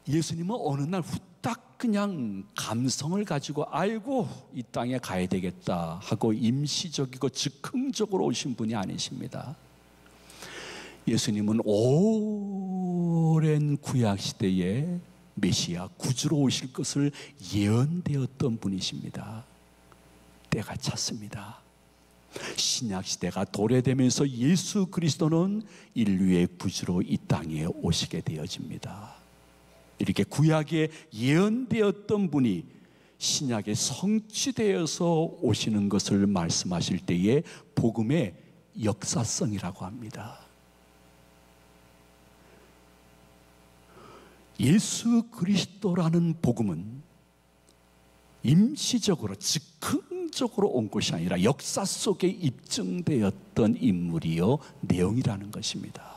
예수님은 어느 날 후딱 그냥 감성을 가지고 아이고 이 땅에 가야 되겠다 하고 임시적이고 즉흥적으로 오신 분이 아니십니다. 예수님은 오랜 구약시대에 메시아 구주로 오실 것을 예언되었던 분이십니다. 때가 찼습니다. 신약시대가 도래되면서 예수 그리스도는 인류의 구주로 이 땅에 오시게 되어집니다. 이렇게 구약에 예언되었던 분이 신약에 성취되어서 오시는 것을 말씀하실 때에 복음의 역사성이라고 합니다. 예수 그리스도라는 복음은 임시적으로 즉흥적으로 온 것이 아니라 역사 속에 입증되었던 인물이요 내용이라는 것입니다.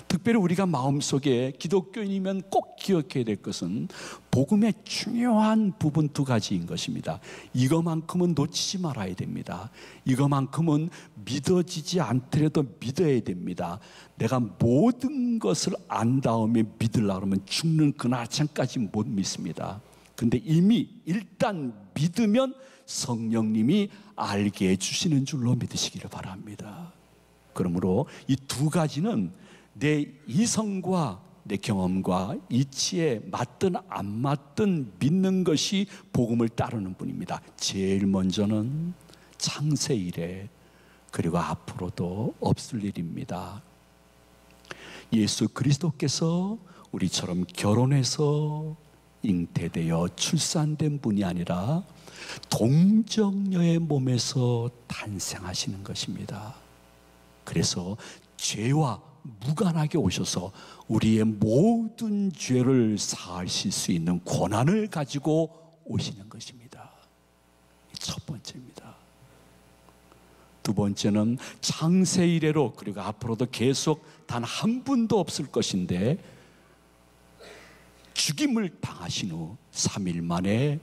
특별히 우리가 마음속에 기독교인이면 꼭 기억해야 될 것은 복음의 중요한 부분 두 가지인 것입니다. 이거만큼은 놓치지 말아야 됩니다. 이거만큼은 믿어지지 않더라도 믿어야 됩니다. 내가 모든 것을 안 다음에 믿으려고 하면 죽는 그날쯤까지 못 믿습니다. 근데 이미 일단 믿으면 성령님이 알게 해주시는 줄로 믿으시기를 바랍니다. 그러므로 이 두 가지는 내 이성과 내 경험과 이치에 맞든 안 맞든 믿는 것이 복음을 따르는 분입니다. 제일 먼저는 창세 이래 그리고 앞으로도 없을 일입니다. 예수 그리스도께서 우리처럼 결혼해서 잉태되어 출산된 분이 아니라 동정녀의 몸에서 탄생하시는 것입니다. 그래서 죄와 무관하게 오셔서 우리의 모든 죄를 사하실 수 있는 권한을 가지고 오시는 것입니다. 첫 번째입니다. 두 번째는 창세 이래로 그리고 앞으로도 계속 단 한 분도 없을 것인데 죽임을 당하신 후 3일 만에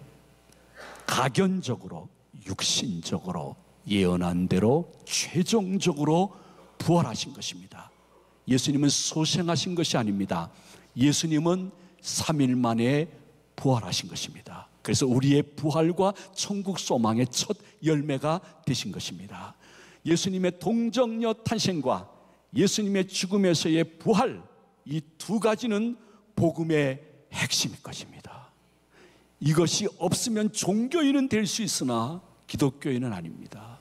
가견적으로 육신적으로 예언한 대로 최종적으로 부활하신 것입니다. 예수님은 소생하신 것이 아닙니다. 예수님은 3일 만에 부활하신 것입니다. 그래서 우리의 부활과 천국 소망의 첫 열매가 되신 것입니다. 예수님의 동정녀 탄생과 예수님의 죽음에서의 부활, 이 두 가지는 복음의 핵심일 것입니다. 이것이 없으면 종교인은 될 수 있으나 기독교인은 아닙니다.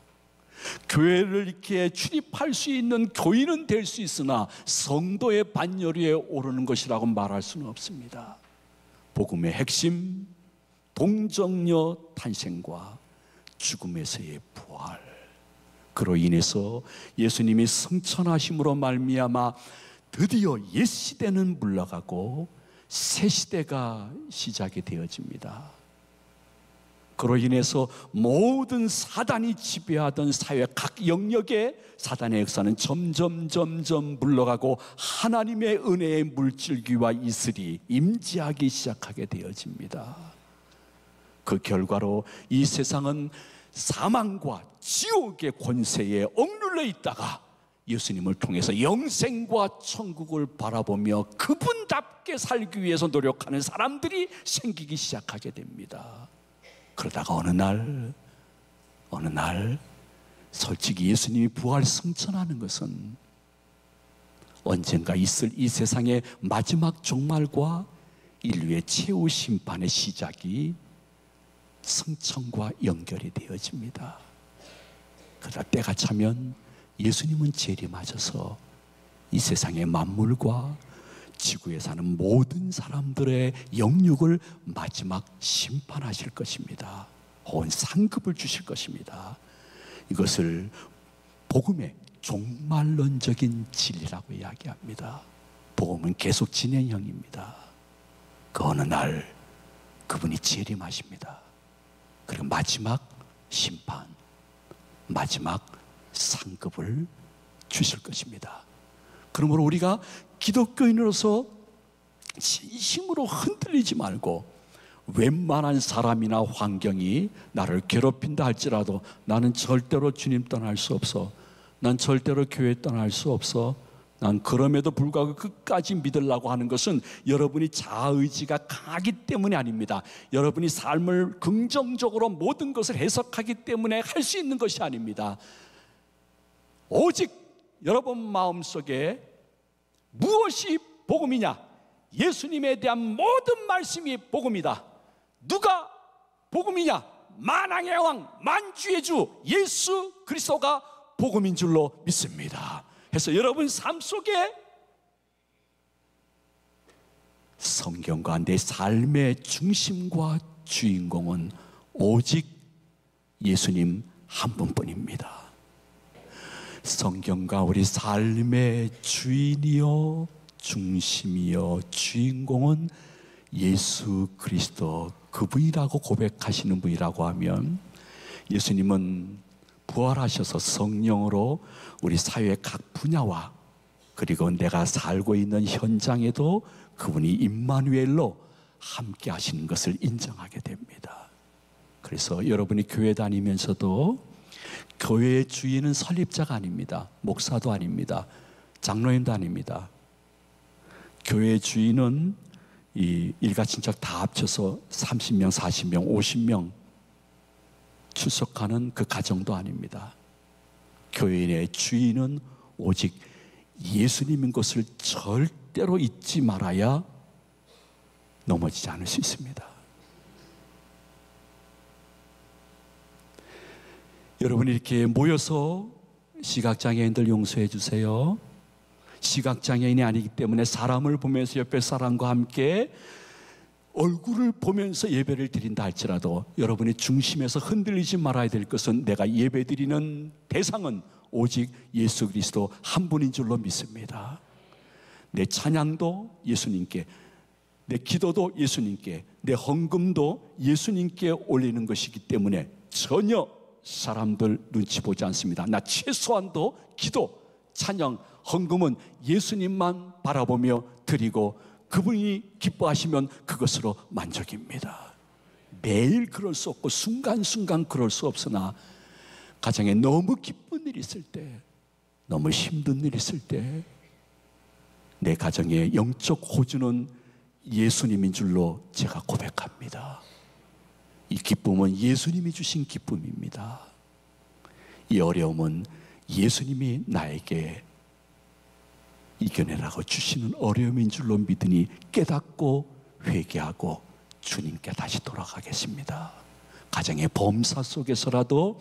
교회를 이렇게 출입할 수 있는 교인은 될 수 있으나 성도의 반열에 오르는 것이라고 말할 수는 없습니다. 복음의 핵심, 동정녀 탄생과 죽음에서의 부활, 그로 인해서 예수님이 승천하심으로 말미암아 드디어 옛시대는 물러가고 새시대가 시작이 되어집니다. 그로 인해서 모든 사단이 지배하던 사회 각 영역에 사단의 역사는 점점 물러가고 하나님의 은혜의 물줄기와 이슬이 임재하기 시작하게 되어집니다. 그 결과로 이 세상은 사망과 지옥의 권세에 억눌려 있다가 예수님을 통해서 영생과 천국을 바라보며 그분답게 살기 위해서 노력하는 사람들이 생기기 시작하게 됩니다. 그러다가 어느 날 솔직히 예수님이 부활 승천하는 것은 언젠가 있을 이 세상의 마지막 종말과 인류의 최후 심판의 시작이 승천과 연결이 되어집니다. 그러다 때가 차면 예수님은 재림하셔서 이 세상의 만물과 지구에 사는 모든 사람들의 영육을 마지막 심판하실 것입니다. 온 상급을 주실 것입니다. 이것을 복음의 종말론적인 진리라고 이야기합니다. 복음은 계속 진행형입니다. 그 어느 날 그분이 재림하십니다. 그리고 마지막 심판, 마지막 상급을 주실 것입니다. 그러므로 우리가 기독교인으로서 진심으로 흔들리지 말고 웬만한 사람이나 환경이 나를 괴롭힌다 할지라도 나는 절대로 주님 떠날 수 없어, 난 절대로 교회 떠날 수 없어, 난 그럼에도 불구하고 끝까지 믿으려고 하는 것은 여러분이 자아의지가 강하기 때문이 아닙니다. 여러분이 삶을 긍정적으로 모든 것을 해석하기 때문에 할 수 있는 것이 아닙니다. 오직 여러분 마음속에 무엇이 복음이냐? 예수님에 대한 모든 말씀이 복음이다. 누가 복음이냐? 만왕의 왕, 만주의 주 예수 그리스도가 복음인 줄로 믿습니다. 그래서 여러분 삶 속에 성경과 내 삶의 중심과 주인공은 오직 예수님 한 분뿐입니다. 성경과 우리 삶의 주인이요 중심이요 주인공은 예수 그리스도 그분이라고 고백하시는 분이라고 하면, 예수님은 부활하셔서 성령으로 우리 사회의 각 분야와 그리고 내가 살고 있는 현장에도 그분이 임마누엘로 함께 하시는 것을 인정하게 됩니다. 그래서 여러분이 교회 다니면서도 교회의 주인은 설립자가 아닙니다. 목사도 아닙니다. 장로님도 아닙니다. 교회의 주인은 이 일가친척 다 합쳐서 30명, 40명, 50명 출석하는 그 가정도 아닙니다. 교회의 주인은 오직 예수님인 것을 절대로 잊지 말아야 넘어지지 않을 수 있습니다. 여러분 이렇게 모여서 시각장애인들 용서해 주세요. 시각장애인이 아니기 때문에 사람을 보면서 옆에 사람과 함께 얼굴을 보면서 예배를 드린다 할지라도 여러분의 중심에서 흔들리지 말아야 될 것은 내가 예배드리는 대상은 오직 예수 그리스도 한 분인 줄로 믿습니다. 내 찬양도 예수님께, 내 기도도 예수님께, 내 헌금도 예수님께 올리는 것이기 때문에 전혀 사람들 눈치 보지 않습니다. 나 최소한도 기도, 찬양, 헌금은 예수님만 바라보며 드리고 그분이 기뻐하시면 그것으로 만족입니다. 매일 그럴 수 없고 순간순간 그럴 수 없으나 가정에 너무 기쁜 일이 있을 때, 너무 힘든 일이 있을 때 내 가정의 영적 호주는 예수님인 줄로 제가 고백합니다. 이 기쁨은 예수님이 주신 기쁨입니다. 이 어려움은 예수님이 나에게 이겨내라고 주시는 어려움인 줄로 믿으니 깨닫고 회개하고 주님께 다시 돌아가겠습니다. 가정의 범사 속에서라도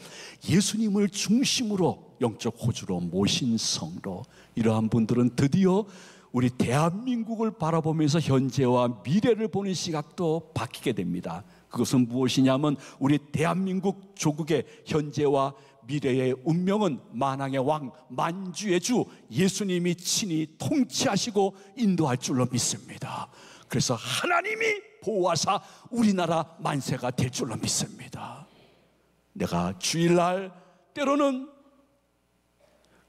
예수님을 중심으로 영적 호주로 모신 성도, 이러한 분들은 드디어 우리 대한민국을 바라보면서 현재와 미래를 보는 시각도 바뀌게 됩니다. 그것은 무엇이냐면 우리 대한민국 조국의 현재와 미래의 운명은 만왕의 왕, 만주의 주 예수님이 친히 통치하시고 인도할 줄로 믿습니다. 그래서 하나님이 보호하사 우리나라 만세가 될 줄로 믿습니다. 내가 주일날 때로는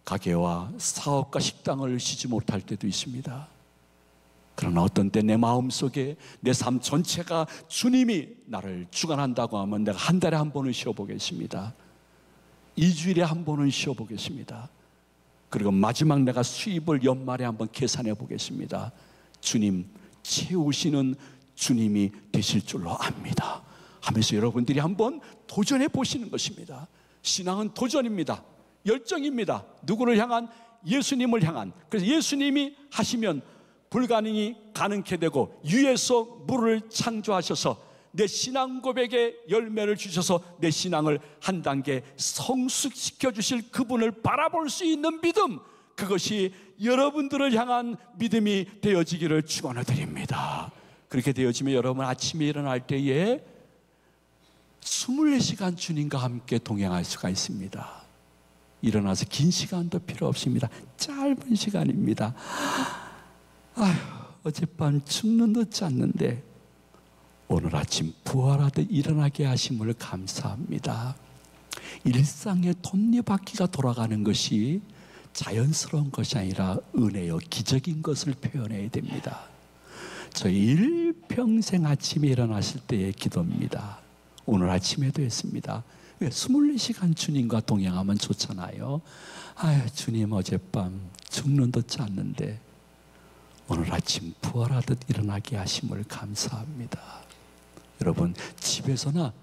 가게와 사업과 식당을 쉬지 못할 때도 있습니다. 그러나 어떤 때 내 마음속에 내 삶 전체가 주님이 나를 주관한다고 하면 내가 한 달에 한 번은 쉬어보겠습니다. 2주일에 한 번은 쉬어보겠습니다. 그리고 마지막 내가 수입을 연말에 한번 계산해 보겠습니다. 주님 채우시는 주님이 되실 줄로 압니다 하면서 여러분들이 한번 도전해 보시는 것입니다. 신앙은 도전입니다. 열정입니다. 누구를 향한? 예수님을 향한. 그래서 예수님이 하시면 불가능이 가능케 되고 유에서 물을 창조하셔서 내 신앙 고백에 열매를 주셔서 내 신앙을 한 단계 성숙시켜 주실 그분을 바라볼 수 있는 믿음, 그것이 여러분들을 향한 믿음이 되어지기를 축원해 드립니다. 그렇게 되어지면 여러분 아침에 일어날 때에 24시간 주님과 함께 동행할 수가 있습니다. 일어나서 긴 시간도 필요 없습니다. 짧은 시간입니다. 아휴, 어젯밤 죽는 듯 잤는데 오늘 아침 부활하듯 일어나게 하심을 감사합니다. 일상의 톱니바퀴가 돌아가는 것이 자연스러운 것이 아니라 은혜요 기적인 것을 표현해야 됩니다. 저희 일평생 아침에 일어났을 때의 기도입니다. 오늘 아침에도 했습니다. 왜 24시간 주님과 동행하면 좋잖아요. 아유, 주님 어젯밤 죽는 듯 잤는데 오늘 아침 부활하듯 일어나게 하심을 감사합니다. 여러분, 집에서나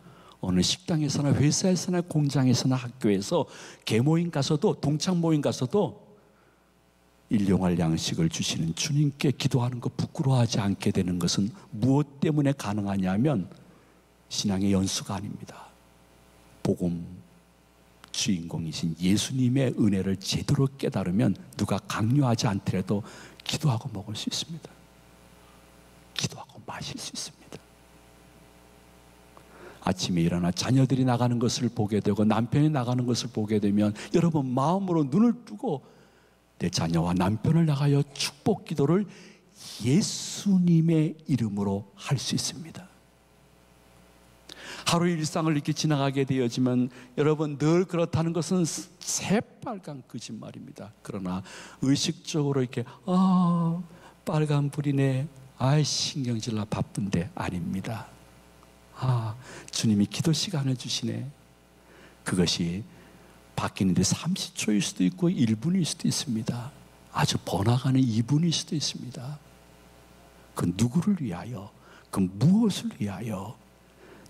어느 식당에서나 회사에서나 공장에서나 학교에서 계모임 가서도, 동창 모임 가서도 일용할 양식을 주시는 주님께 기도하는 것 부끄러워하지 않게 되는 것은 무엇 때문에 가능하냐면 신앙의 연수가 아닙니다. 복음 주인공이신 예수님의 은혜를 제대로 깨달으면 누가 강요하지 않더라도 기도하고 먹을 수 있습니다. 기도하고 마실 수 있습니다. 아침에 일어나 자녀들이 나가는 것을 보게 되고 남편이 나가는 것을 보게 되면 여러분 마음으로 눈을 뜨고 내 자녀와 남편을 나가여 축복 기도를 예수님의 이름으로 할 수 있습니다. 하루의 일상을 이렇게 지나가게 되어지만 여러분 늘 그렇다는 것은 새빨간 거짓말입니다. 그러나 의식적으로 이렇게 빨간 불이네, 신경질나 바쁜데 아닙니다. 주님이 기도 시간을 주시네. 그것이 바뀌는데 30초일 수도 있고 1분일 수도 있습니다. 아주 번화가는 2분일 수도 있습니다. 그 누구를 위하여, 그 무엇을 위하여,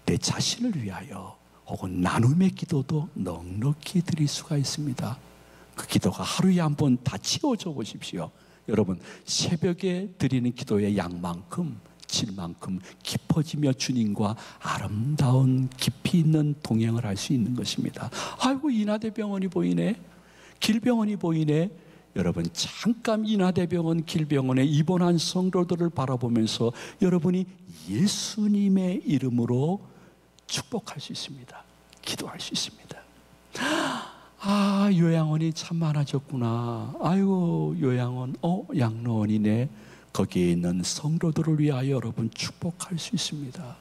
내 자신을 위하여 혹은 나눔의 기도도 넉넉히 드릴 수가 있습니다. 그 기도가 하루에 한 번 다 채워져 보십시오. 여러분 새벽에 드리는 기도의 양만큼 질만큼 깊어지며 주님과 아름다운 깊이 있는 동행을 할 수 있는 것입니다. 아이고 인하대병원이 보이네, 길병원이 보이네. 여러분 잠깐 인하대병원 길병원에 입원한 성도들을 바라보면서 여러분이 예수님의 이름으로 축복할 수 있습니다. 기도할 수 있습니다. 요양원이 참 많아졌구나. 아이고 요양원, 양로원이네. 거기에 있는 성도들을 위하여 여러분 축복할 수 있습니다.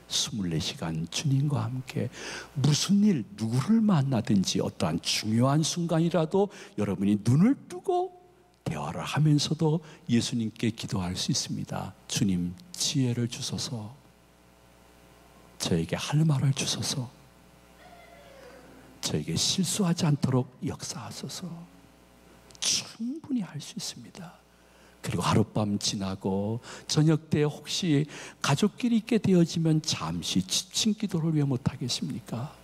24시간 주님과 함께 무슨 일, 누구를 만나든지 어떠한 중요한 순간이라도 여러분이 눈을 뜨고 대화를 하면서도 예수님께 기도할 수 있습니다. 주님 지혜를 주소서, 저에게 할 말을 주소서, 저에게 실수하지 않도록 역사하소서. 충분히 할 수 있습니다. 그리고 하룻밤 지나고 저녁 때 혹시 가족끼리 있게 되어지면 잠시 지친 기도를 왜 못하겠습니까?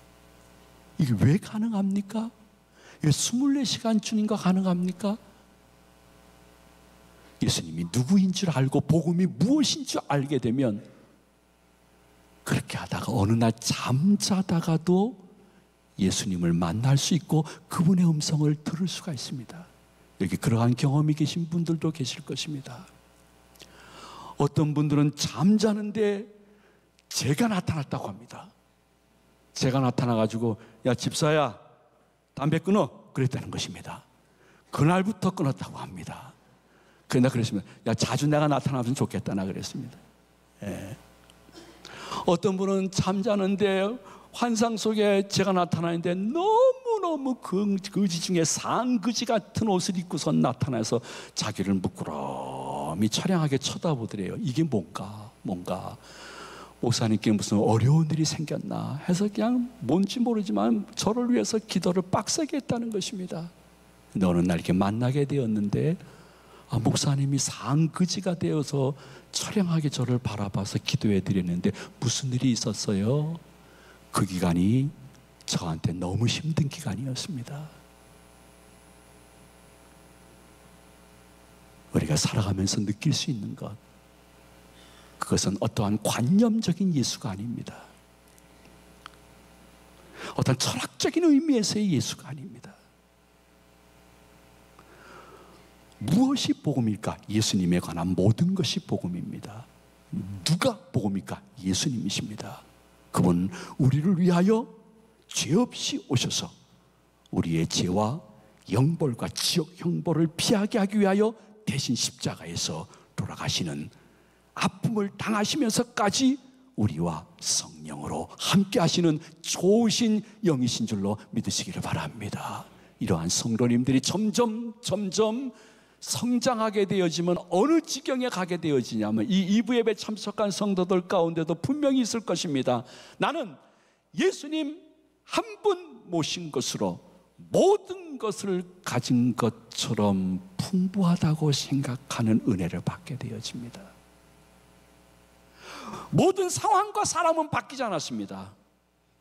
이게 왜 가능합니까? 이게 24시간 주님과 가능합니까? 예수님이 누구인 줄 알고 복음이 무엇인 줄 알게 되면 그렇게 하다가 어느 날 잠자다가도 예수님을 만날 수 있고 그분의 음성을 들을 수가 있습니다. 여기 그러한 경험이 계신 분들도 계실 것입니다. 어떤 분들은 잠자는데 제가 나타났다고 합니다. 제가 나타나가지고 야 집사야 담배 끊어 그랬다는 것입니다. 그날부터 끊었다고 합니다. 그러나 그랬습니다. 야 자주 내가 나타나면 좋겠다 나 그랬습니다. 어떤 분은 잠자는데 환상 속에 제가 나타나는데 너무너무 거지 중에 상거지 같은 옷을 입고서 나타나서 자기를 부끄러움이 처량하게 쳐다보더래요. 이게 뭔가 목사님께 무슨 어려운 일이 생겼나 해서 그냥 뭔지 모르지만 저를 위해서 기도를 빡세게 했다는 것입니다. 근데 어느 날 이렇게 만나게 되었는데 목사님이 상거지가 되어서 처량하게 저를 바라봐서 기도해 드렸는데 무슨 일이 있었어요? 그 기간이 저한테 너무 힘든 기간이었습니다. 우리가 살아가면서 느낄 수 있는 것, 그것은 어떠한 관념적인 예수가 아닙니다. 어떤 철학적인 의미에서의 예수가 아닙니다. 무엇이 복음일까? 예수님에 관한 모든 것이 복음입니다. 누가 복음일까? 예수님이십니다. 그분은 우리를 위하여 죄 없이 오셔서 우리의 죄와 영벌과 지옥 형벌을 피하게 하기 위하여 대신 십자가에서 돌아가시는, 아픔을 당하시면서까지 우리와 성령으로 함께 하시는 좋으신 영이신 줄로 믿으시기를 바랍니다. 이러한 성도님들이 점점 성장하게 되어지면 어느 지경에 가게 되어지냐면 이 2부 예배 참석한 성도들 가운데도 분명히 있을 것입니다. 나는 예수님 한 분 모신 것으로 모든 것을 가진 것처럼 풍부하다고 생각하는 은혜를 받게 되어집니다. 모든 상황과 사람은 바뀌지 않았습니다.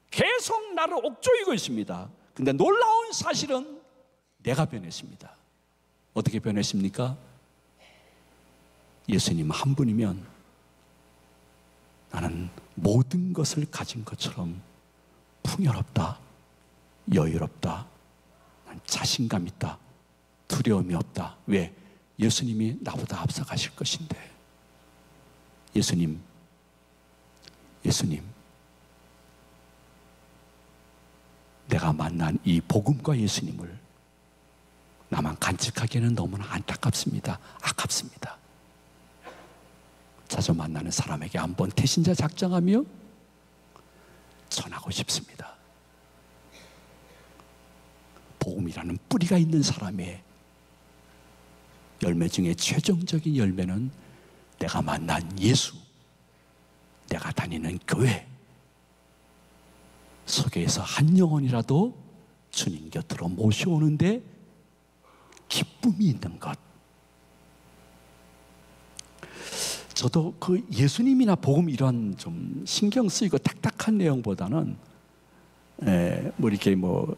계속 나를 옥조이고 있습니다. 근데 놀라운 사실은 내가 변했습니다. 어떻게 변했습니까? 예수님 한 분이면 나는 모든 것을 가진 것처럼 풍요롭다, 여유롭다, 자신감 있다, 두려움이 없다. 왜? 예수님이 나보다 앞서가실 것인데. 예수님, 내가 만난 이 복음과 예수님을 나만 간직하기에는 너무나 안타깝습니다. 아깝습니다. 자주 만나는 사람에게 한번 태신자 작정하며 전하고 싶습니다. 복음이라는 뿌리가 있는 사람의 열매 중에 최종적인 열매는 내가 만난 예수, 내가 다니는 교회 속에서 한 영혼이라도 주님 곁으로 모셔오는데 기쁨이 있는 것. 저도 그 예수님이나 복음 이런 좀 신경 쓰이고 딱딱한 내용보다는 뭐 이렇게 뭐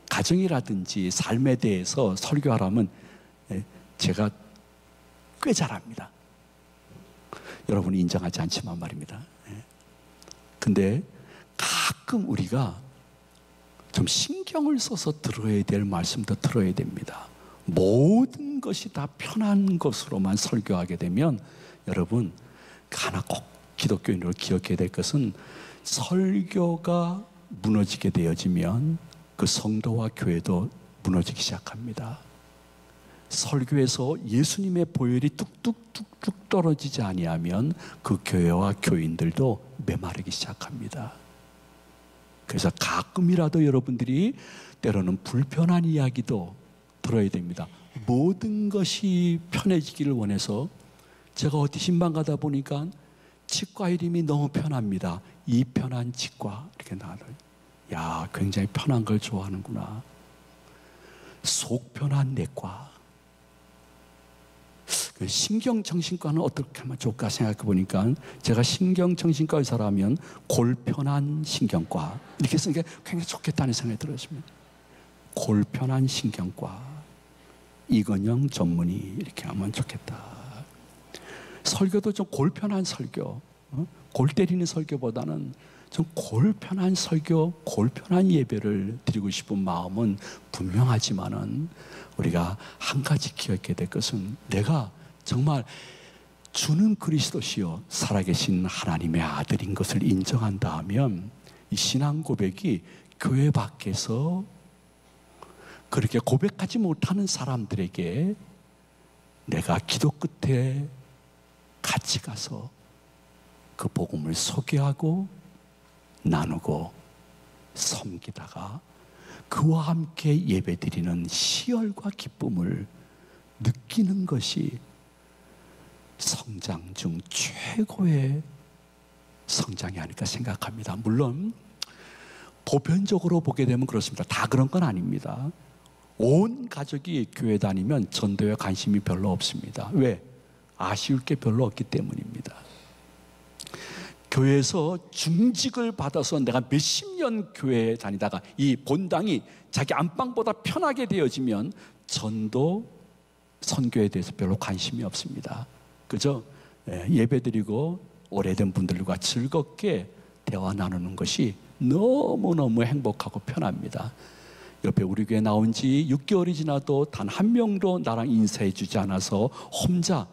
가정이라든지 삶에 대해서 설교하라면 제가 꽤 잘합니다. 여러분이 인정하지 않지만 말입니다. 근데 가끔 우리가 좀 신경을 써서 들어야 될 말씀도 들어야 됩니다. 모든 것이 다 편한 것으로만 설교하게 되면 여러분 하나 꼭 기독교인으로 기억해야 될 것은 설교가 무너지게 되어지면 그 성도와 교회도 무너지기 시작합니다. 설교에서 예수님의 보혈이 뚝뚝뚝뚝 떨어지지 아니하면 그 교회와 교인들도 메마르기 시작합니다. 그래서 가끔이라도 여러분들이 때로는 불편한 이야기도 들어야 됩니다. 모든 것이 편해지기를 원해서 제가 어디 신방 가다 보니까 치과 이름이 너무 편합니다. 이 편한 치과 이렇게 나와요. 야, 굉장히 편한 걸 좋아하는구나. 속 편한 내과. 신경정신과는 어떻게 하면 좋을까 생각해 보니까 제가 신경정신과 의사라면 골편한 신경과 이렇게 쓰니까 굉장히 좋겠다는 생각이 들었습니다. 골편한 신경과 이건영 전문의 이렇게 하면 좋겠다. 설교도 좀 골편한 설교, 골 때리는 설교보다는 좀 골편한 설교, 골편한 예배를 드리고 싶은 마음은 분명하지만은 우리가 한 가지 기억해야 될 것은 내가 정말 주는 그리스도시요 살아계신 하나님의 아들인 것을 인정한다 하면 이 신앙 고백이 교회 밖에서 그렇게 고백하지 못하는 사람들에게 내가 기도 끝에 같이 가서 그 복음을 소개하고 나누고 섬기다가 그와 함께 예배드리는 시열과 기쁨을 느끼는 것이 성장 중 최고의 성장이 아닐까 생각합니다. 물론 보편적으로 보게 되면 그렇습니다. 다 그런 건 아닙니다. 온 가족이 교회 다니면 전도에 관심이 별로 없습니다. 왜? 아쉬울 게 별로 없기 때문입니다. 교회에서 중직을 받아서 내가 몇십 년 교회에 다니다가 이 본당이 자기 안방보다 편하게 되어지면 전도, 선교에 대해서 별로 관심이 없습니다. 그저 예배드리고 오래된 분들과 즐겁게 대화 나누는 것이 너무너무 행복하고 편합니다. 옆에 우리 교회 나온 지 6개월이 지나도 단 한 명도 나랑 인사해 주지 않아서 혼자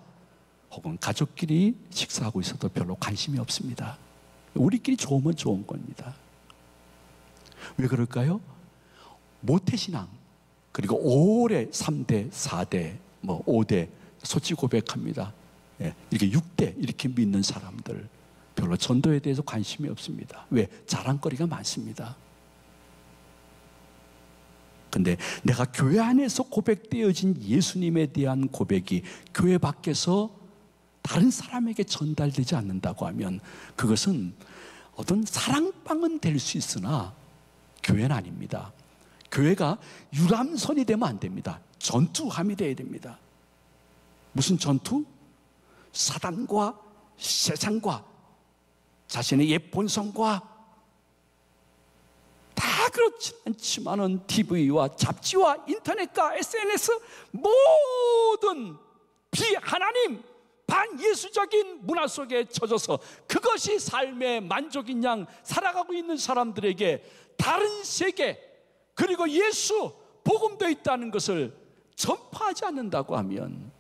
혹은 가족끼리 식사하고 있어도 별로 관심이 없습니다. 우리끼리 좋으면 좋은 겁니다. 왜 그럴까요? 모태신앙 그리고 오래 3대, 4대, 5대 솔직히 고백합니다. 이렇게 6대 이렇게 믿는 사람들 별로 전도에 대해서 관심이 없습니다. 왜? 자랑거리가 많습니다. 근데 내가 교회 안에서 고백되어진 예수님에 대한 고백이 교회 밖에서 다른 사람에게 전달되지 않는다고 하면 그것은 어떤 사랑방은 될 수 있으나 교회는 아닙니다. 교회가 유람선이 되면 안 됩니다. 전투함이 되어야 됩니다. 무슨 전투? 사단과 세상과 자신의 옛 본성과 다 그렇지 않지만은 TV와 잡지와 인터넷과 SNS 모든 비하나님 반예수적인 문화 속에 젖어서 그것이 삶의 만족인 양 살아가고 있는 사람들에게 다른 세계 그리고 예수 복음도 있다는 것을 전파하지 않는다고 하면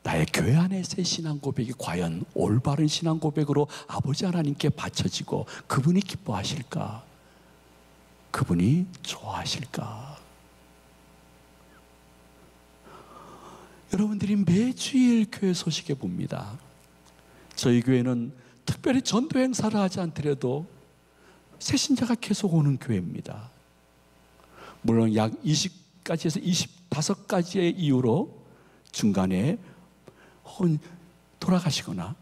나의 교회 안에서의 신앙 고백이 과연 올바른 신앙 고백으로 아버지 하나님께 바쳐지고 그분이 기뻐하실까? 그분이 좋아하실까? 여러분들이 매주일 교회 소식에 봅니다. 저희 교회는 특별히 전도 행사를 하지 않더라도 새신자가 계속 오는 교회입니다. 물론 약 20가지에서 25가지의 이유로 중간에 혹은 돌아가시거나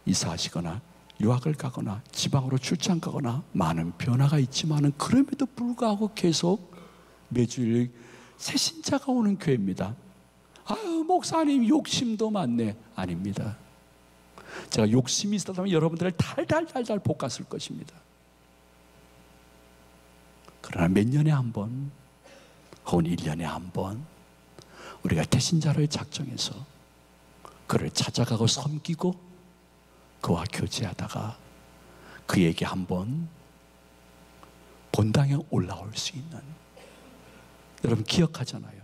이사하시거나 유학을 가거나 지방으로 출장 가거나 많은 변화가 있지만 그럼에도 불구하고 계속 매주일 새신자가 오는 교회입니다. 아유, 목사님 욕심도 많네. 아닙니다. 제가 욕심이 있었다면 여러분들을 달달달달 볶았을 것입니다. 그러나 몇 년에 한 번 혹은 1년에 한 번 우리가 태신자로의 작정해서 그를 찾아가고 섬기고 그와 교제하다가 그에게 한번 본당에 올라올 수 있는, 여러분 기억하잖아요.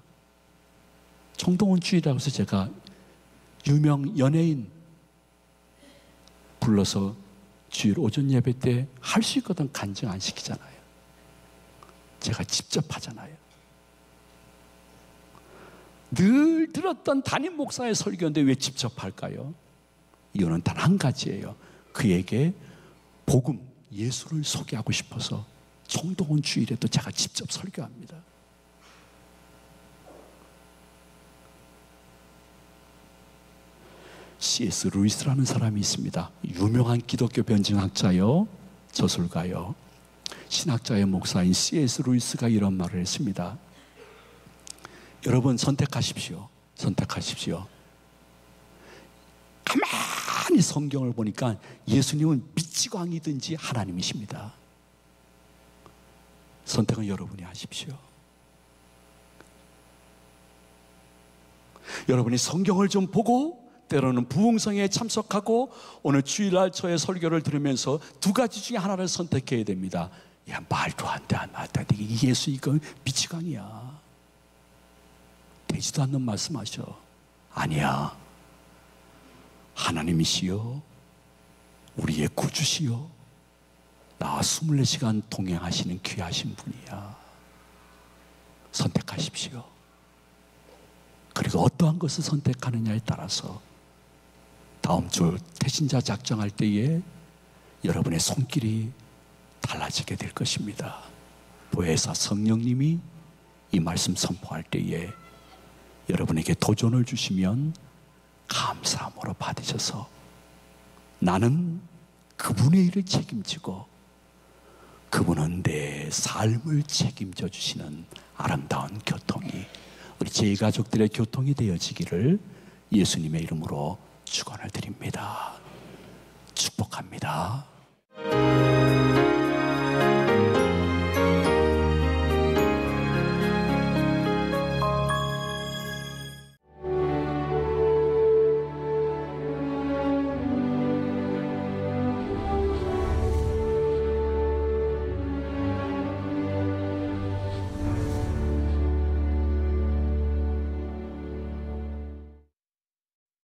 청동원 주일이라고 해서 제가 유명 연예인 불러서 주일 오전 예배 때 할 수 있거든 간증 안 시키잖아요. 제가 직접 하잖아요. 늘 들었던 담임 목사의 설교인데 왜 직접 할까요? 이유는 단 한 가지예요. 그에게 복음, 예수를 소개하고 싶어서 청동원 주일에도 제가 직접 설교합니다. C.S. 루이스라는 사람이 있습니다. 유명한 기독교 변증학자요, 저술가요, 신학자의 목사인 C.S. 루이스가 이런 말을 했습니다. 여러분 선택하십시오. 선택하십시오. 가만히 성경을 보니까 예수님은 미치광이든지 하나님이십니다. 선택은 여러분이 하십시오. 여러분이 성경을 좀 보고 때로는 부흥성에 참석하고 오늘 주일날 저의 설교를 들으면서 두 가지 중에 하나를 선택해야 됩니다. 야, 말도 안 돼, 안 돼. 예수 이거 미치광이야. 되지도 않는 말씀하셔. 아니야. 하나님이시여, 우리의 구주시여, 나와 24시간 동행하시는 귀하신 분이야. 선택하십시오. 그리고 어떠한 것을 선택하느냐에 따라서 다음 주 태신자 작정할 때에 여러분의 손길이 달라지게 될 것입니다. 보혜사 성령님이 이 말씀 선포할 때에 여러분에게 도전을 주시면 감사함으로 받으셔서 나는 그분의 일을 책임지고 그분은 내 삶을 책임져 주시는 아름다운 교통이 우리 제2가족들의 교통이 되어지기를 예수님의 이름으로 축원을 드립니다. 축복합니다.